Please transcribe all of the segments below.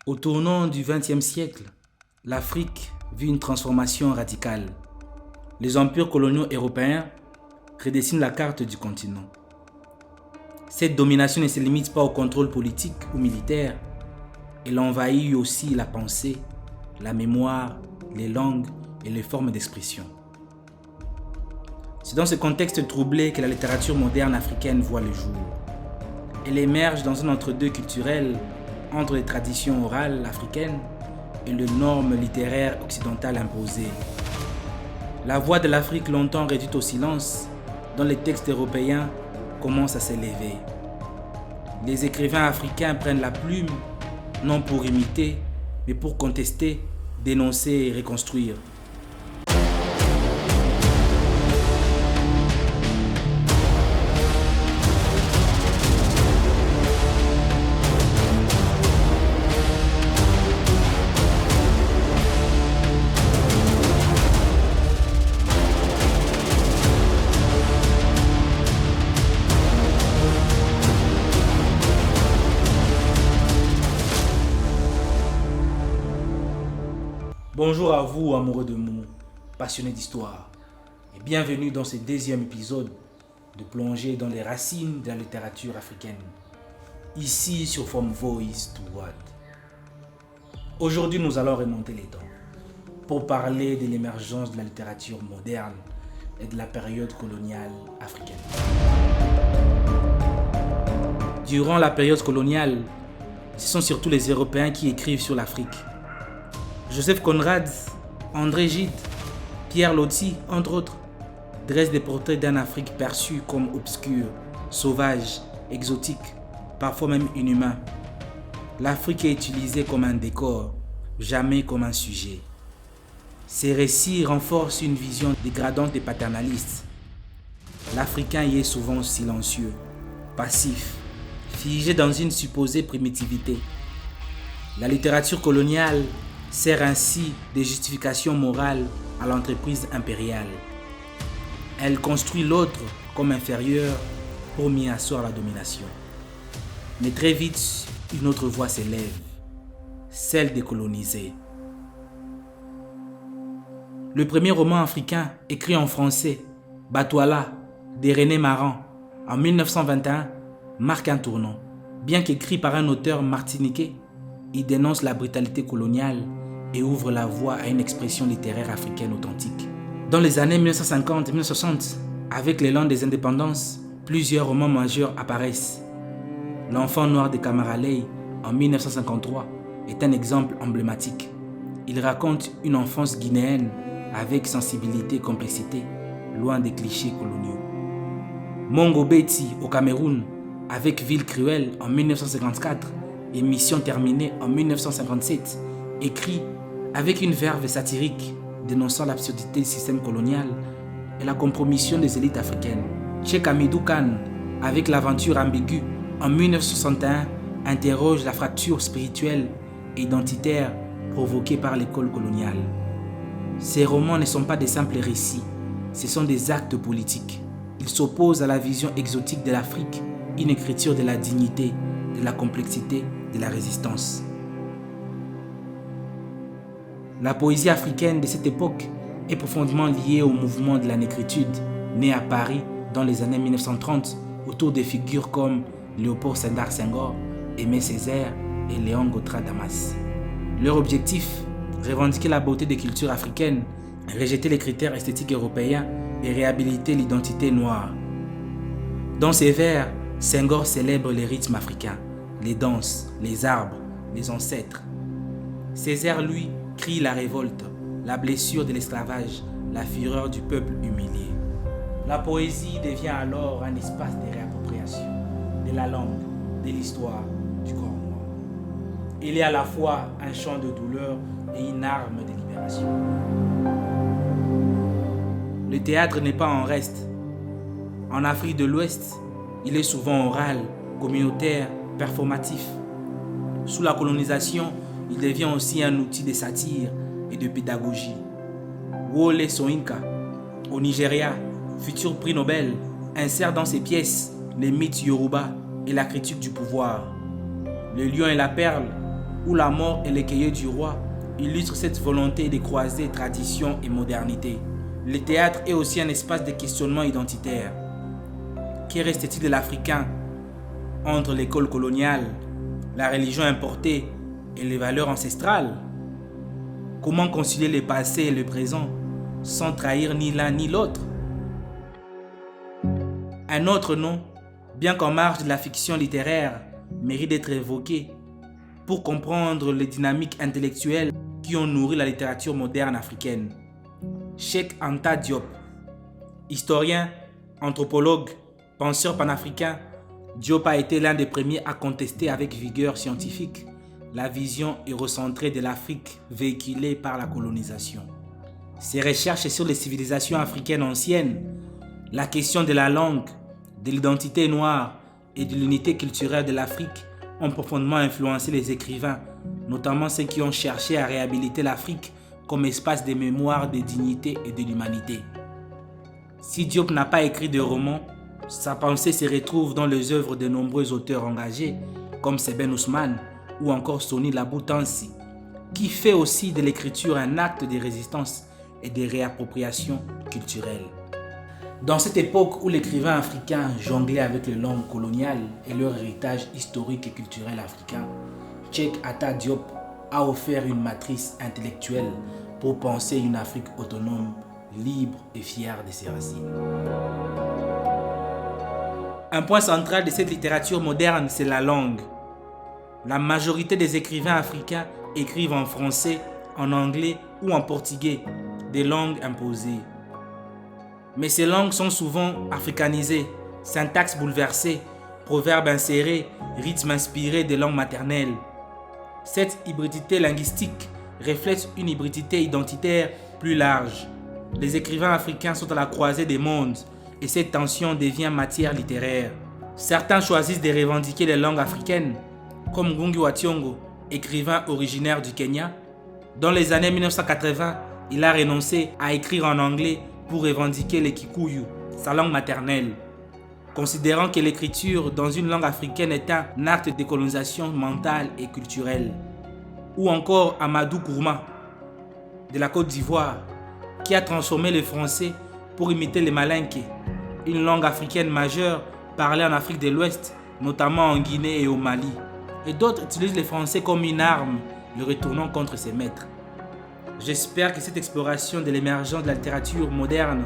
Au tournant du XXe siècle, l'Afrique vit une transformation radicale. Les empires coloniaux européens redessinent la carte du continent. Cette domination ne se limite pas au contrôle politique ou militaire. Elle envahit aussi la pensée, la mémoire, les langues et les formes d'expression. C'est dans ce contexte troublé que la littérature moderne africaine voit le jour. Elle émerge dans un entre-deux culturel entre les traditions orales africaines et les normes littéraires occidentales imposées. La voix de l'Afrique, longtemps réduite au silence, dans les textes européens, commence à s'élever. Les écrivains africains prennent la plume, non pour imiter, mais pour contester, dénoncer et reconstruire. Bonjour à vous, amoureux de mots, passionnés d'histoire, et bienvenue dans ce deuxième épisode de plongée dans les racines de la littérature africaine, ici sur From Voice to Word. Aujourd'hui, nous allons remonter les temps pour parler de l'émergence de la littérature moderne et de la période coloniale africaine. Durant la période coloniale, ce sont surtout les Européens qui écrivent sur l'Afrique. Joseph Conrad, André Gide, Pierre Loti, entre autres, dressent des portraits d'une Afrique perçue comme obscure, sauvage, exotique, parfois même inhumain. L'Afrique est utilisée comme un décor, jamais comme un sujet. Ces récits renforcent une vision dégradante et paternaliste. L'Africain y est souvent silencieux, passif, figé dans une supposée primitivité. La littérature coloniale sert ainsi de justification morale à l'entreprise impériale. Elle construit l'autre comme inférieur pour mieux asseoir la domination. Mais très vite, une autre voix s'élève, celle des colonisés. Le premier roman africain écrit en français, Batouala, de René Maran, en 1921, marque un tournant. Bien qu'écrit par un auteur martiniquais, il dénonce la brutalité coloniale et ouvre la voie à une expression littéraire africaine authentique. Dans les années 1950 et 1960, avec l'élan des indépendances, plusieurs romans majeurs apparaissent. L'enfant noir de Camara Lay, en 1953, est un exemple emblématique. Il raconte une enfance guinéenne avec sensibilité et complexité, loin des clichés coloniaux. Mongo Betty au Cameroun, avec Ville cruelle en 1954 et Mission terminée en 1957, écrit avec une verve satirique dénonçant l'absurdité du système colonial et la compromission des élites africaines. Cheikh Hamidou Kane, avec l'aventure ambiguë en 1961, interroge la fracture spirituelle et identitaire provoquée par l'école coloniale. Ces romans ne sont pas des simples récits, ce sont des actes politiques. Ils s'opposent à la vision exotique de l'Afrique, une écriture de la dignité, de la complexité, de la résistance. La poésie africaine de cette époque est profondément liée au mouvement de la négritude, né à Paris dans les années 1930 autour de figures comme Léopold Sédar Senghor, Aimé Césaire et Léon Gautra Damas. Leur objectif, revendiquer la beauté des cultures africaines, rejeter les critères esthétiques européens et réhabiliter l'identité noire. Dans ses vers, Senghor célèbre les rythmes africains, les danses, les arbres, les ancêtres. Césaire, lui, crie la révolte, la blessure de l'esclavage, la fureur du peuple humilié. La poésie devient alors un espace de réappropriation de la langue, de l'histoire, du corps noir. Il est à la fois un chant de douleur et une arme de libération. Le théâtre n'est pas en reste. En Afrique de l'Ouest, il est souvent oral, communautaire, performatif. Sous la colonisation, il devient aussi un outil de satire et de pédagogie. Wole Soyinka, au Nigeria, futur prix Nobel, insère dans ses pièces les mythes Yoruba et la critique du pouvoir. Le lion et la perle, où La mort et l'écueilleur du roi illustrent cette volonté de croiser tradition et modernité. Le théâtre est aussi un espace de questionnement identitaire. Que reste-t-il de l'Africain entre l'école coloniale, la religion importée et les valeurs ancestrales? Comment concilier le passé et le présent sans trahir ni l'un ni l'autre? Un autre nom, bien qu'en marge de la fiction littéraire, mérite d'être évoqué pour comprendre les dynamiques intellectuelles qui ont nourri la littérature moderne africaine. Cheikh Anta Diop, historien, anthropologue, penseur panafricain, Diop a été l'un des premiers à contester avec vigueur scientifique la vision eurocentrée de l'Afrique véhiculée par la colonisation. Ses recherches sur les civilisations africaines anciennes, la question de la langue, de l'identité noire et de l'unité culturelle de l'Afrique ont profondément influencé les écrivains, notamment ceux qui ont cherché à réhabiliter l'Afrique comme espace de mémoire, de dignité et de l'humanité. Si Diop n'a pas écrit de romans, sa pensée se retrouve dans les œuvres de nombreux auteurs engagés comme Seben Ousmane ou encore Soni Labou Tansi, qui fait aussi de l'écriture un acte de résistance et de réappropriation culturelle. Dans cette époque où l'écrivain africain jonglait avec les langues coloniales et leur héritage historique et culturel africain, Cheikh Anta Diop a offert une matrice intellectuelle pour penser une Afrique autonome, libre et fière de ses racines. Un point central de cette littérature moderne, c'est la langue. La majorité des écrivains africains écrivent en français, en anglais ou en portugais, des langues imposées. Mais ces langues sont souvent africanisées, syntaxe bouleversée, proverbes insérés, rythmes inspirés des langues maternelles. Cette hybridité linguistique reflète une hybridité identitaire plus large. Les écrivains africains sont à la croisée des mondes et cette tension devient matière littéraire. Certains choisissent de revendiquer les langues africaines, comme Ngugi wa Thiong'o, écrivain originaire du Kenya. Dans les années 1980, il a renoncé à écrire en anglais pour revendiquer le Kikuyu, sa langue maternelle, considérant que l'écriture dans une langue africaine est un acte de colonisation mentale et culturelle. Ou encore Amadou Kourma, de la Côte d'Ivoire, qui a transformé le français pour imiter le malinké, une langue africaine majeure parlée en Afrique de l'Ouest, notamment en Guinée et au Mali. Et d'autres utilisent le français comme une arme, le retournant contre ses maîtres. J'espère que cette exploration de l'émergence de la littérature moderne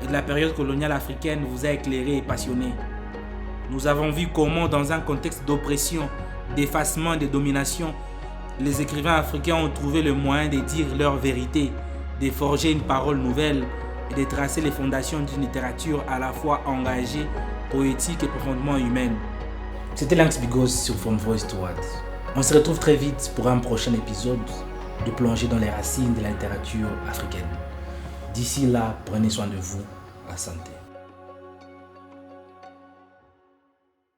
et de la période coloniale africaine vous a éclairé et passionné. Nous avons vu comment, dans un contexte d'oppression, d'effacement et de domination, les écrivains africains ont trouvé le moyen de dire leur vérité, de forger une parole nouvelle et de tracer les fondations d'une littérature à la fois engagée, poétique et profondément humaine. C'était Lanx Bigos sur From Voice to Words. On se retrouve très vite pour un prochain épisode de plonger dans les racines de la littérature africaine. D'ici là, prenez soin de vous. À santé.